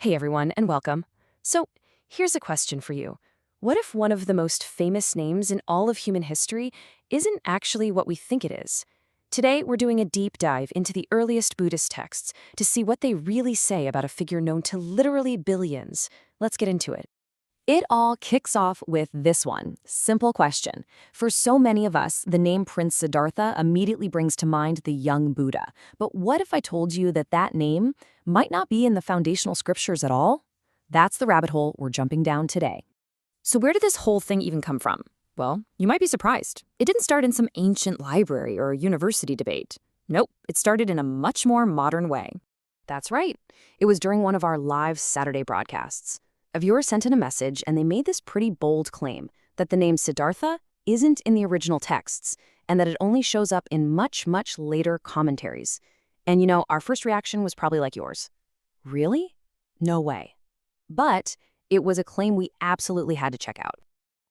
Hey everyone, and welcome. So, here's a question for you. What if one of the most famous names in all of human history isn't actually what we think it is? Today, we're doing a deep dive into the earliest Buddhist texts to see what they really say about a figure known to literally billions. Let's get into it. It all kicks off with this one simple question. For so many of us, the name Prince Siddhartha immediately brings to mind the young Buddha. But what if I told you that that name might not be in the foundational scriptures at all? That's the rabbit hole we're jumping down today. So where did this whole thing even come from? Well, you might be surprised. It didn't start in some ancient library or university debate. Nope, it started in a much more modern way. That's right. It was during one of our live Saturday broadcasts. A viewer sent in a message and they made this pretty bold claim that the name Siddhartha isn't in the original texts and that it only shows up in much, much later commentaries. And our first reaction was probably like yours. Really? No way. But it was a claim we absolutely had to check out.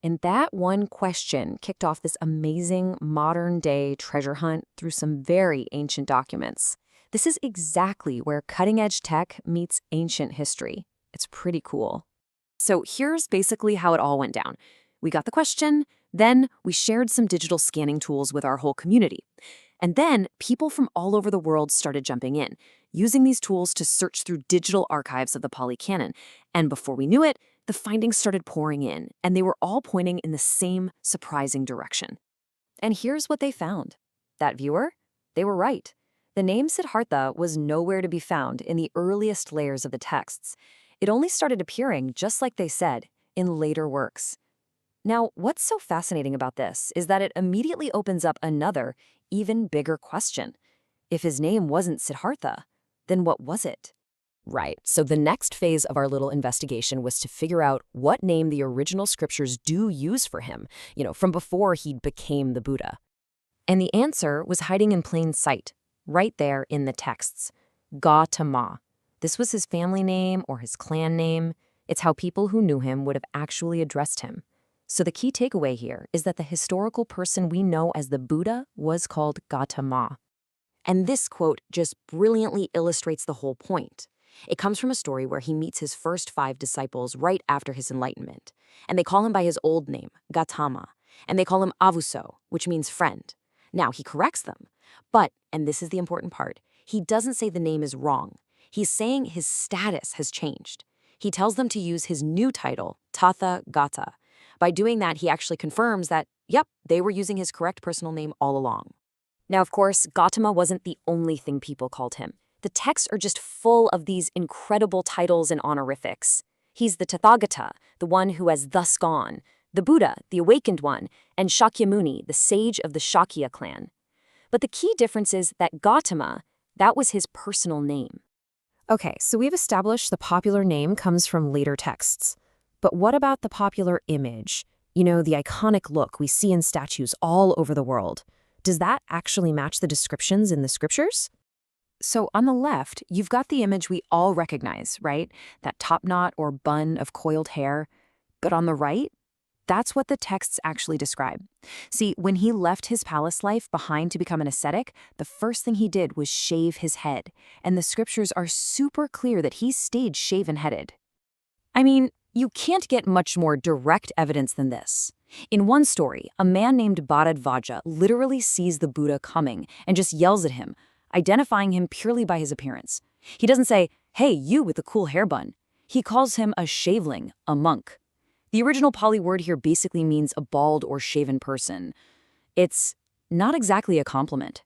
And that one question kicked off this amazing modern-day treasure hunt through some very ancient documents. This is exactly where cutting-edge tech meets ancient history. It's pretty cool. So here's basically how it all went down. We got the question, then we shared some digital scanning tools with our whole community. And then people from all over the world started jumping in, using these tools to search through digital archives of the Pali Canon. And before we knew it, the findings started pouring in, and they were all pointing in the same surprising direction. And here's what they found. That viewer, they were right. The name Siddhartha was nowhere to be found in the earliest layers of the texts. It only started appearing, just like they said, in later works. Now, what's so fascinating about this is that it immediately opens up another, even bigger question. If his name wasn't Siddhartha, then what was it? Right, so the next phase of our little investigation was to figure out what name the original scriptures do use for him, from before he became the Buddha. And the answer was hiding in plain sight, right there in the texts. Gautama. This was his family name or his clan name. It's how people who knew him would have actually addressed him. So the key takeaway here is that the historical person we know as the Buddha was called Gautama. And this quote just brilliantly illustrates the whole point. It comes from a story where he meets his first 5 disciples right after his enlightenment. And they call him by his old name, Gautama. And they call him Avuso, which means friend. Now, he corrects them. But, and this is the important part, he doesn't say the name is wrong. He's saying his status has changed. He tells them to use his new title, Tathagata. By doing that, he actually confirms that, yep, they were using his correct personal name all along. Now, of course, Gautama wasn't the only thing people called him. The texts are just full of these incredible titles and honorifics. He's the Tathagata, the one who has thus gone, the Buddha, the awakened one, and Shakyamuni, the sage of the Shakya clan. But the key difference is that Gautama, that was his personal name. Okay, so we've established the popular name comes from later texts. But what about the popular image? The iconic look we see in statues all over the world. Does that actually match the descriptions in the scriptures? So on the left, you've got the image we all recognize, right? That top knot or bun of coiled hair. But on the right, that's what the texts actually describe. See, when he left his palace life behind to become an ascetic, the first thing he did was shave his head. And the scriptures are super clear that he stayed shaven-headed. I mean, you can't get much more direct evidence than this. In one story, a man named Bharadvaja literally sees the Buddha coming and just yells at him, identifying him purely by his appearance. He doesn't say, "Hey, you with the cool hair bun." He calls him a shaveling, a monk. The original Pali word here basically means a bald or shaven person. It's not exactly a compliment.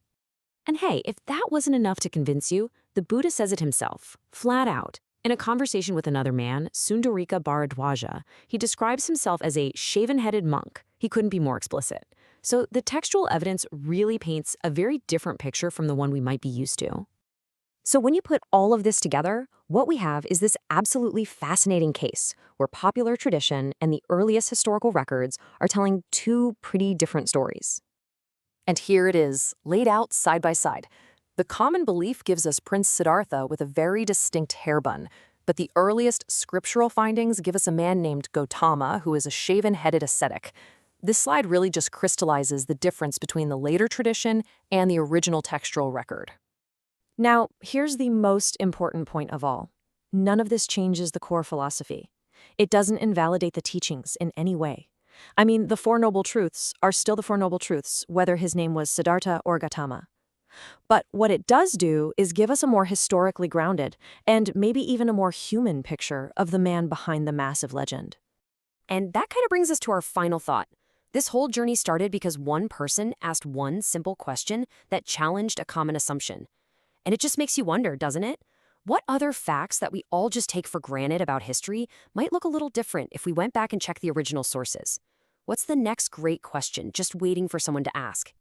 And hey, if that wasn't enough to convince you, the Buddha says it himself, flat out. In a conversation with another man, Sundarika Bharadwaja, he describes himself as a shaven-headed monk. He couldn't be more explicit. So the textual evidence really paints a very different picture from the one we might be used to. So when you put all of this together, what we have is this absolutely fascinating case where popular tradition and the earliest historical records are telling 2 pretty different stories. And here it is, laid out side by side. The common belief gives us Prince Siddhartha with a very distinct hair bun, but the earliest scriptural findings give us a man named Gautama who is a shaven-headed ascetic. This slide really just crystallizes the difference between the later tradition and the original textual record. Now, here's the most important point of all. none of this changes the core philosophy. It doesn't invalidate the teachings in any way. I mean, the Four Noble Truths are still the Four Noble Truths, whether his name was Siddhartha or Gautama. But what it does do is give us a more historically grounded, and maybe even a more human picture of the man behind the massive legend. And that kind of brings us to our final thought. This whole journey started because one person asked one simple question that challenged a common assumption. And it just makes you wonder, doesn't it? What other facts that we all just take for granted about history might look a little different if we went back and checked the original sources? What's the next great question just waiting for someone to ask?